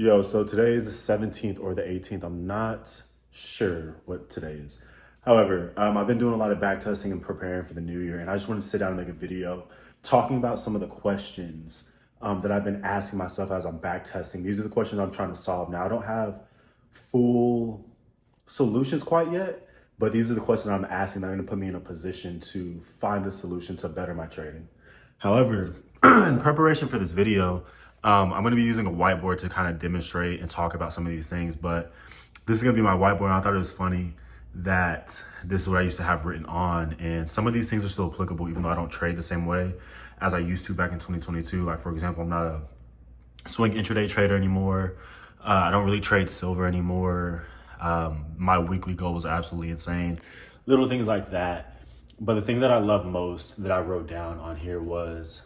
Yo, so today is the 17th or the 18th. I'm not sure what today is. However, I've been doing a lot of back testing and preparing for the new year, and I just want to sit down and make a video talking about some of the questions that I've been asking myself as I'm back testing. These are the questions I'm trying to solve. Now, I don't have full solutions quite yet, but these are the questions I'm asking that are going to put me in a position to find a solution to better my trading. However, in preparation for this video, I'm going to be using a whiteboard to kind of demonstrate and talk about some of these things, but this is going to be my whiteboard. And I thought it was funny that this is what I used to have written on, and some of these things are still applicable even though I don't trade the same way as I used to back in 2022. Like, for example, I'm not a swing intraday trader anymore. I don't really trade silver anymore. My weekly goal was absolutely insane. Little things like that. But the thing that I love most that I wrote down on here was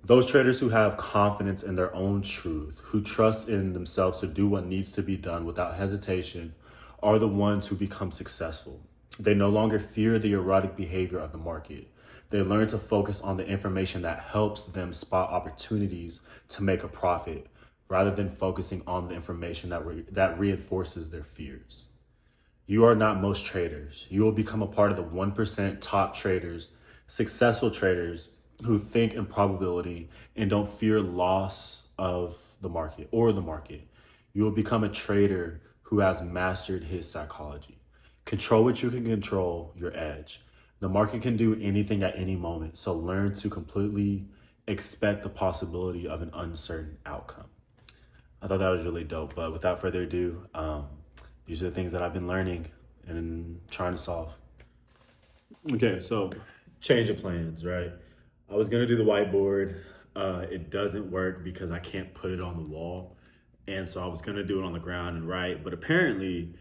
those traders who have confidence in their own truth, who trust in themselves to do what needs to be done without hesitation, are the ones who become successful. They no longer fear the erratic behavior of the market. They learn to focus on the information that helps them spot opportunities to make a profit, rather than focusing on the information that reinforces their fears. You are not most traders. You will become a part of the 1% top traders, successful traders who think in probability and don't fear loss of the market or the market. You will become a trader who has mastered his psychology. Control what you can control, your edge. The market can do anything at any moment, so learn to completely expect the possibility of an uncertain outcome. I thought that was really dope, but without further ado, these are the things that I've been learning and trying to solve. Okay, so change of plans, right? I was gonna do the whiteboard. It doesn't work because I can't put it on the wall. And so I was gonna do it on the ground and write, but apparently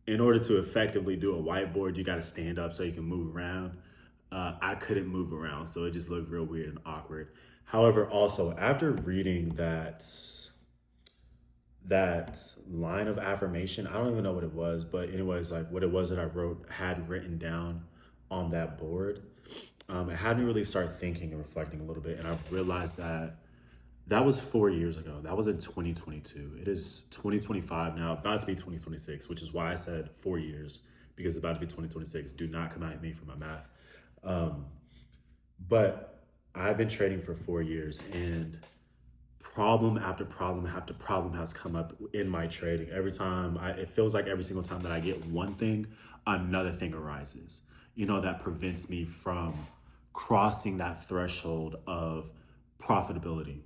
in order to effectively do a whiteboard, you gotta stand up so you can move around. I couldn't move around, so it just looked real weird and awkward. However, also after reading that line of affirmation, I don't even know what it was, but anyways, like what it was that had written down on that board, it had me really start thinking and reflecting a little bit. And I realized that that was 4 years ago. That was in 2022. It is 2025 now, about to be 2026, which is why I said 4 years, because it's about to be 2026. Do not come at me for my math. But I've been trading for 4 years, and problem after problem after problem has come up in my trading. It feels like every single time that I get one thing, another thing arises, that prevents me from crossing that threshold of profitability.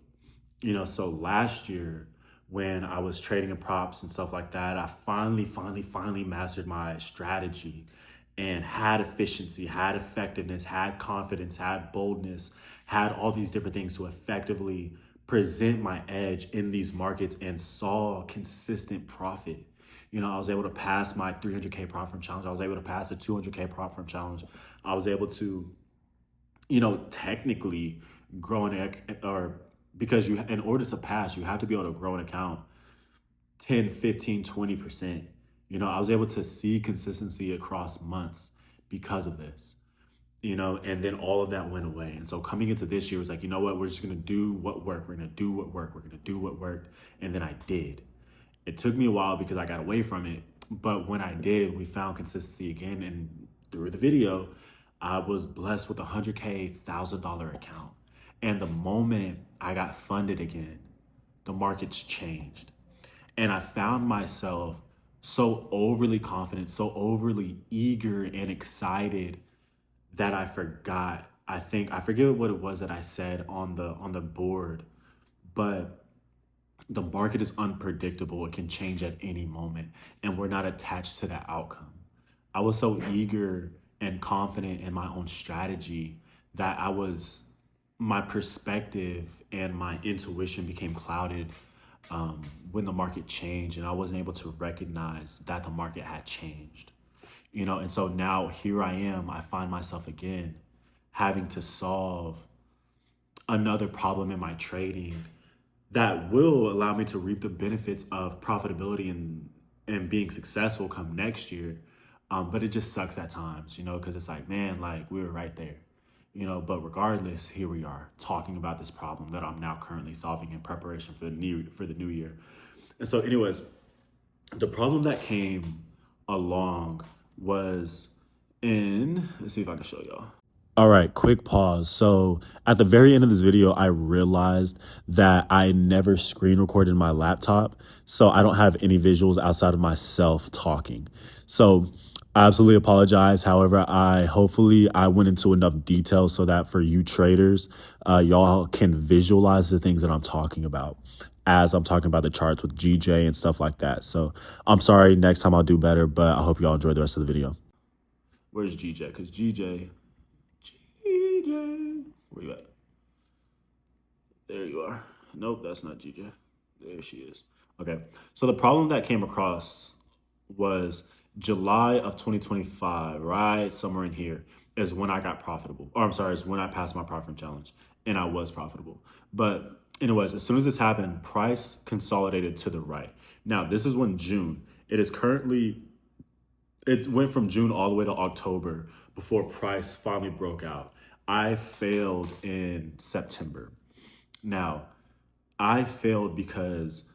So last year when I was trading in props and stuff like that, I finally mastered my strategy and had efficiency, had effectiveness, had confidence, had boldness, had all these different things to effectively present my edge in these markets and saw consistent profit. I was able to pass my 300K profit firm challenge. I was able to pass the 200K profit firm challenge. I was able to, technically grow because in order to pass, you have to be able to grow an account 10, 15, 20%. I was able to see consistency across months because of this, and then all of that went away. And so coming into this year was like, you know what, we're just going to do what worked. We're going to do what worked. We're going to do what worked. And then I did. It took me a while because I got away from it. But when I did, we found consistency again. And through the video, I was blessed with a $100K, $1,000 account. And the moment I got funded again, the markets changed. And I found myself so overly confident, so overly eager and excited that I forgot. I forget what it was that I said on the board, but the market is unpredictable. It can change at any moment, and we're not attached to that outcome. I was so eager and confident in my own strategy that my perspective and my intuition became clouded when the market changed, and I wasn't able to recognize that the market had changed. And so now here I am, I find myself again having to solve another problem in my trading that will allow me to reap the benefits of profitability and being successful come next year. But it just sucks at times, because it's like, man, like we were right there, but regardless, here we are talking about this problem that I'm now currently solving in preparation for the new year. And so anyways, the problem that came along was let's see if I can show y'all. All right, quick pause. So at the very end of this video, I realized that I never screen recorded my laptop. So I don't have any visuals outside of myself talking. So I absolutely apologize. However, hopefully I went into enough detail so that for you traders, y'all can visualize the things that I'm talking about as I'm talking about the charts with GJ and stuff like that. So I'm sorry, next time I'll do better, but I hope y'all enjoy the rest of the video. Where's GJ? Because GJ, where you at? There you are. Nope, that's not GJ. There she is. Okay, so the problem that came across was July of 2025, right? Somewhere in here is when I got profitable. Or I'm sorry, is when I passed my profit challenge and I was profitable. But anyways, as soon as this happened, price consolidated to the right. Now, this is when June. It went from June all the way to October before price finally broke out. I failed in September. Now, I failed because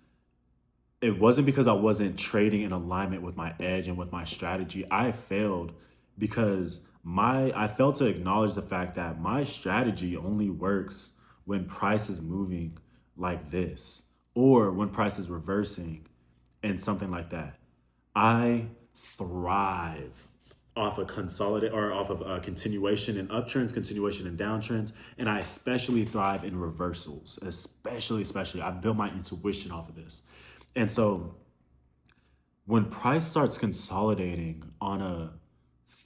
it wasn't because I wasn't trading in alignment with my edge and with my strategy. I failed because I failed to acknowledge the fact that my strategy only works when price is moving like this or when price is reversing and something like that. I thrive off of continuation in uptrends, continuation in downtrends, and I especially thrive in reversals, especially. I've built my intuition off of this. And so when price starts consolidating on a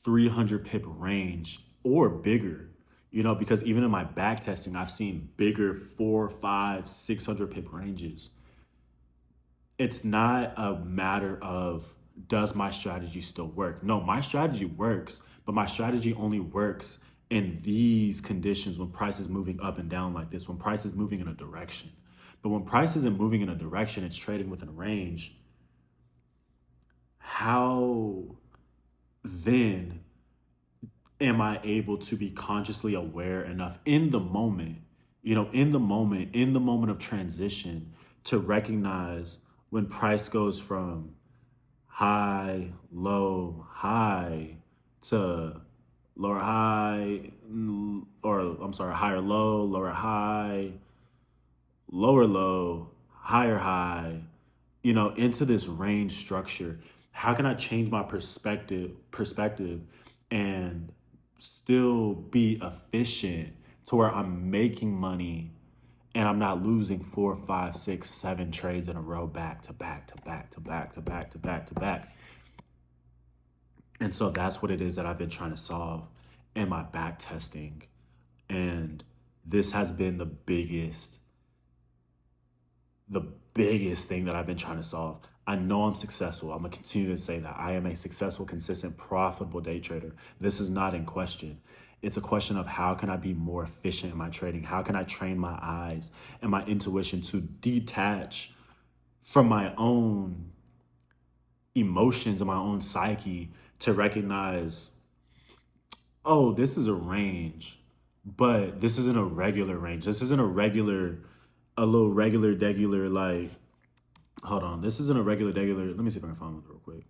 300 pip range or bigger, because even in my back testing, I've seen bigger 4, 5, 600 pip ranges. It's not a matter of, does my strategy still work? No, my strategy works, but my strategy only works in these conditions when price is moving up and down like this, when price is moving in a direction. But when price isn't moving in a direction, it's trading within a range. How then am I able to be consciously aware enough in the moment, in the moment of transition to recognize when price goes from high, low, high to lower high, higher low, lower high, lower low, higher high, into this range structure. How can I change my perspective and still be efficient to where I'm making money and I'm not losing 4, 5, 6, 7 trades in a row back to back to back to back to back to back to back. And so that's what it is that I've been trying to solve in my back testing. And this has been the biggest thing that I've been trying to solve. I know I'm successful. I'm gonna continue to say that. I am a successful, consistent, profitable day trader. This is not in question. It's a question of how can I be more efficient in my trading? How can I train my eyes and my intuition to detach from my own emotions and my own psyche to recognize, oh, this is a range, but this isn't a regular range. This isn't a little regular, hold on. This isn't a regular, let me see if I can find one real quick.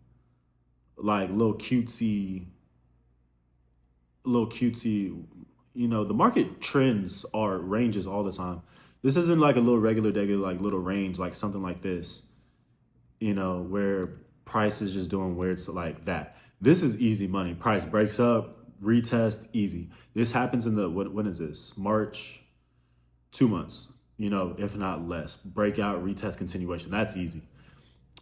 Like little cutesy, the market trends are ranges all the time. This isn't like a little regular, like little range, like something like this, where price is just doing weird stuff like that. This is easy money. Price breaks up, retest, easy. This happens in when is this? March, 2 months, if not less. Breakout, retest, continuation. That's easy.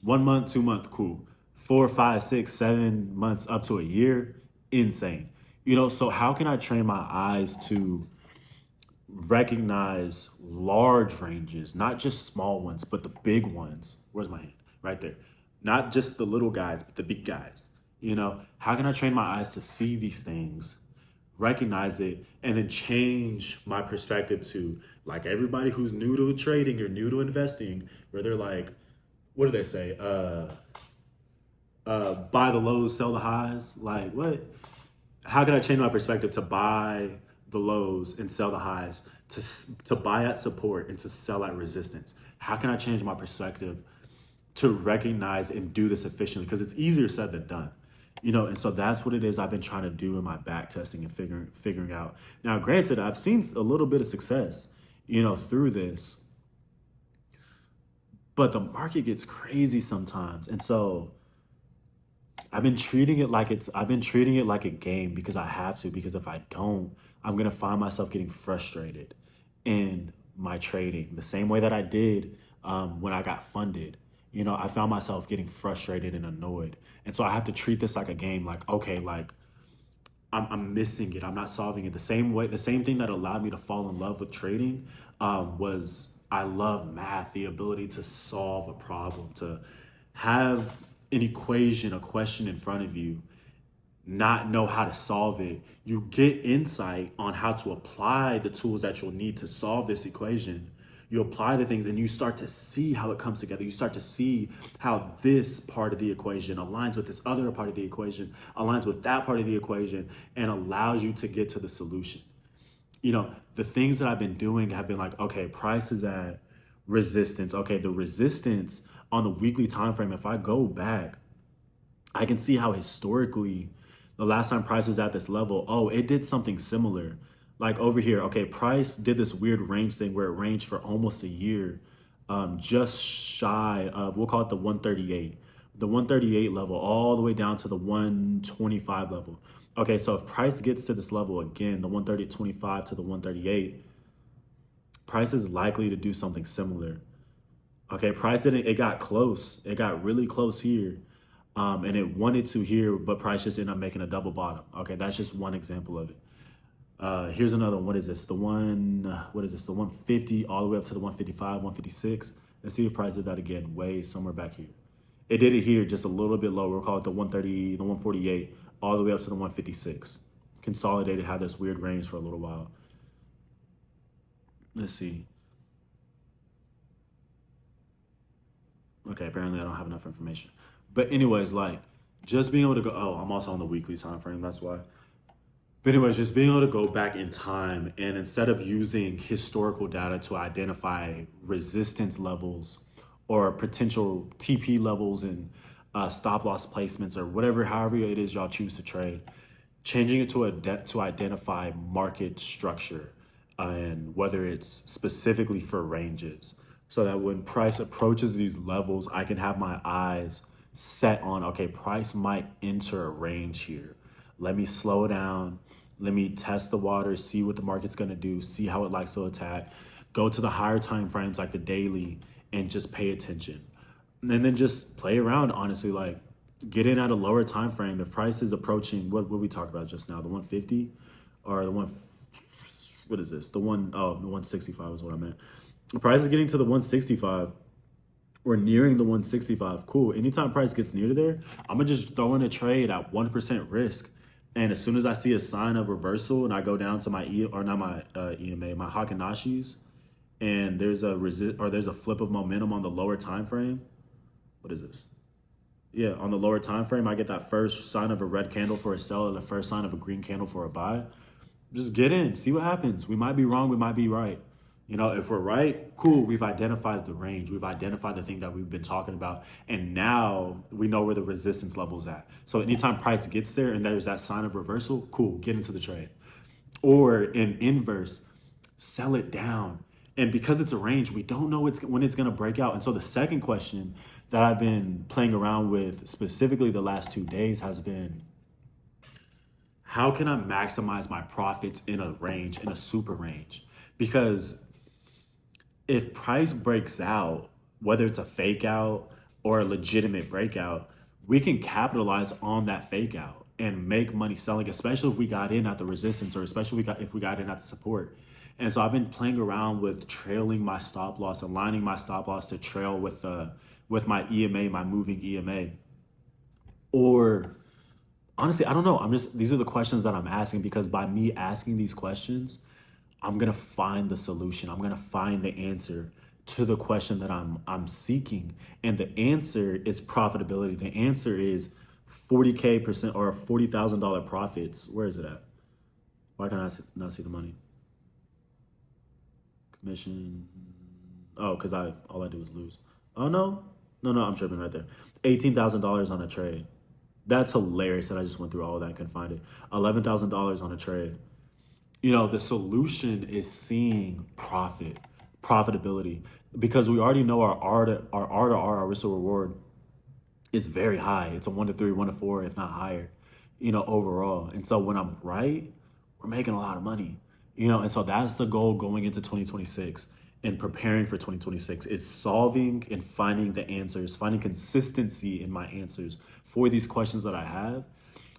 1 month, 2 month, cool. 4, 5, 6, 7 months up to a year, insane. So how can I train my eyes to recognize large ranges, not just small ones, but the big ones? Where's my hand? Right there. Not just the little guys, but the big guys. How can I train my eyes to see these things, recognize it, and then change my perspective to, like, everybody who's new to trading or new to investing, where they're like, what do they say? Buy the lows, sell the highs. Like, what? How can I change my perspective to buy the lows and sell the highs, to buy at support and to sell at resistance? How can I change my perspective to recognize and do this efficiently, because it's easier said than done. And so that's what it is I've been trying to do in my back testing and figuring out. Now, granted, I've seen a little bit of success, through this, but the market gets crazy sometimes. And so I've been treating it like a game, because I have to, because if I don't, I'm going to find myself getting frustrated in my trading the same way that I did when I got funded. I found myself getting frustrated and annoyed. And so I have to treat this like a game, like, okay, like I'm missing it. I'm not solving it. The same thing that allowed me to fall in love with trading was I love math, the ability to solve a problem, to have an equation, a question in front of you, not know how to solve it. You get insight on how to apply the tools that you'll need to solve this equation. You apply the things and you start to see how it comes together. You start to see how this part of the equation aligns with this other part of the equation, aligns with that part of the equation, and allows you to get to the solution. The things that I've been doing have been like, okay, price is at resistance. Okay, the resistance on the weekly time frame, if I go back, I can see how historically the last time price was at this level, it did something similar. Like over here, okay, price did this weird range thing where it ranged for almost a year, just shy of, we'll call it the 138, the 138 level, all the way down to the 125 level. Okay, so if price gets to this level again, the 130.25 to the 138, price is likely to do something similar. Okay, price didn't, it got close. It got really close here. And it wanted to here, but price just ended up making a double bottom. Okay, that's just one example of it. Here's another one. What is this? The 150 all the way up to the 155, 156. Let's see if price did that again, way somewhere back here. It did it here just a little bit lower. We'll call it the 130, the 148, all the way up to the 156. Consolidated, had this weird range for a little while. Let's see. Okay, apparently I don't have enough information. But anyways, like just being able to go, I'm also on the weekly time frame, that's why. But anyways, just being able to go back in time and instead of using historical data to identify resistance levels or potential TP levels and stop loss placements or whatever, however it is y'all choose to trade, changing it to identify market structure and whether it's specifically for ranges, so that when price approaches these levels, I can have my eyes set on, okay, price might enter a range here. Let me slow down. Let me test the waters, see what the market's going to do, see how it likes to attack, go to the higher time frames like the daily and just pay attention. And then just play around, honestly, like get in at a lower time frame. If price is approaching, what we talked about just now, the 150 or the what is this? The 165 is what I meant. The price is getting to the 165 or nearing the 165. Cool. Anytime price gets near to there, I'm going to just throw in a trade at 1% risk. And as soon as I see a sign of reversal and I go down to my EMA, my Hakinashis, and there's a flip of momentum on the lower time frame. What is this? Yeah, on the lower time frame, I get that first sign of a red candle for a sell or the first sign of a green candle for a buy. Just get in, see what happens. We might be wrong, we might be right. If we're right, cool, we've identified the range. We've identified the thing that we've been talking about. And now we know where the resistance level's at. So anytime price gets there and there's that sign of reversal, cool, get into the trade. Or in inverse, sell it down. And because it's a range, we don't know when it's going to break out. And so the second question that I've been playing around with specifically the last 2 days has been, how can I maximize my profits in a range, in a super range? Because if price breaks out, whether it's a fake out or a legitimate breakout, we can capitalize on that fake out and make money selling, especially if we got in at the resistance or especially if we got in at the support. And so I've been playing around with trailing my stop loss, aligning my stop loss to trail with my EMA, my moving EMA. Or honestly, I don't know. These are the questions that I'm asking, because by me asking these questions, I'm going to find the solution. I'm going to find the answer to the question that I'm seeking. And the answer is profitability. The answer is 40K% or $40,000 profits. Where is it at? Why can I not see the money? Commission. Oh, because all I do is lose. Oh, no, No, I'm tripping right there. $18,000 on a trade. That's hilarious that I just went through all of that and couldn't find it. $11,000 on a trade. You know, the solution is seeing profitability, because we already know our R to R, our risk to reward, is very high. It's a 1 to 3, 1 to 4, if not higher, you know, overall. And so when I'm right, we're making a lot of money, you know, and so that's the goal going into 2026 and preparing for 2026. It's solving and finding the answers, finding consistency in my answers for these questions that I have,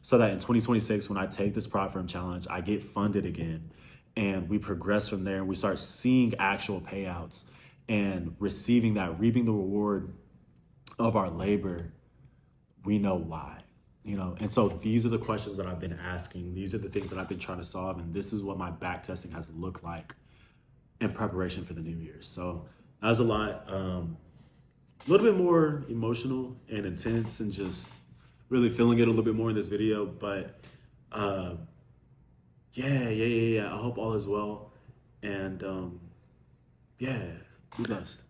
so that in 2026, when I take this prop firm challenge, I get funded again and we progress from there and we start seeing actual payouts and receiving that, reaping the reward of our labor. We know why, you know. And so these are the questions that I've been asking. These are the things that I've been trying to solve. And this is what my back testing has looked like in preparation for the new year. So that was a lot, a little bit more emotional and intense, and just really feeling it a little bit more in this video. But yeah. I hope all is well. And yeah, be blessed.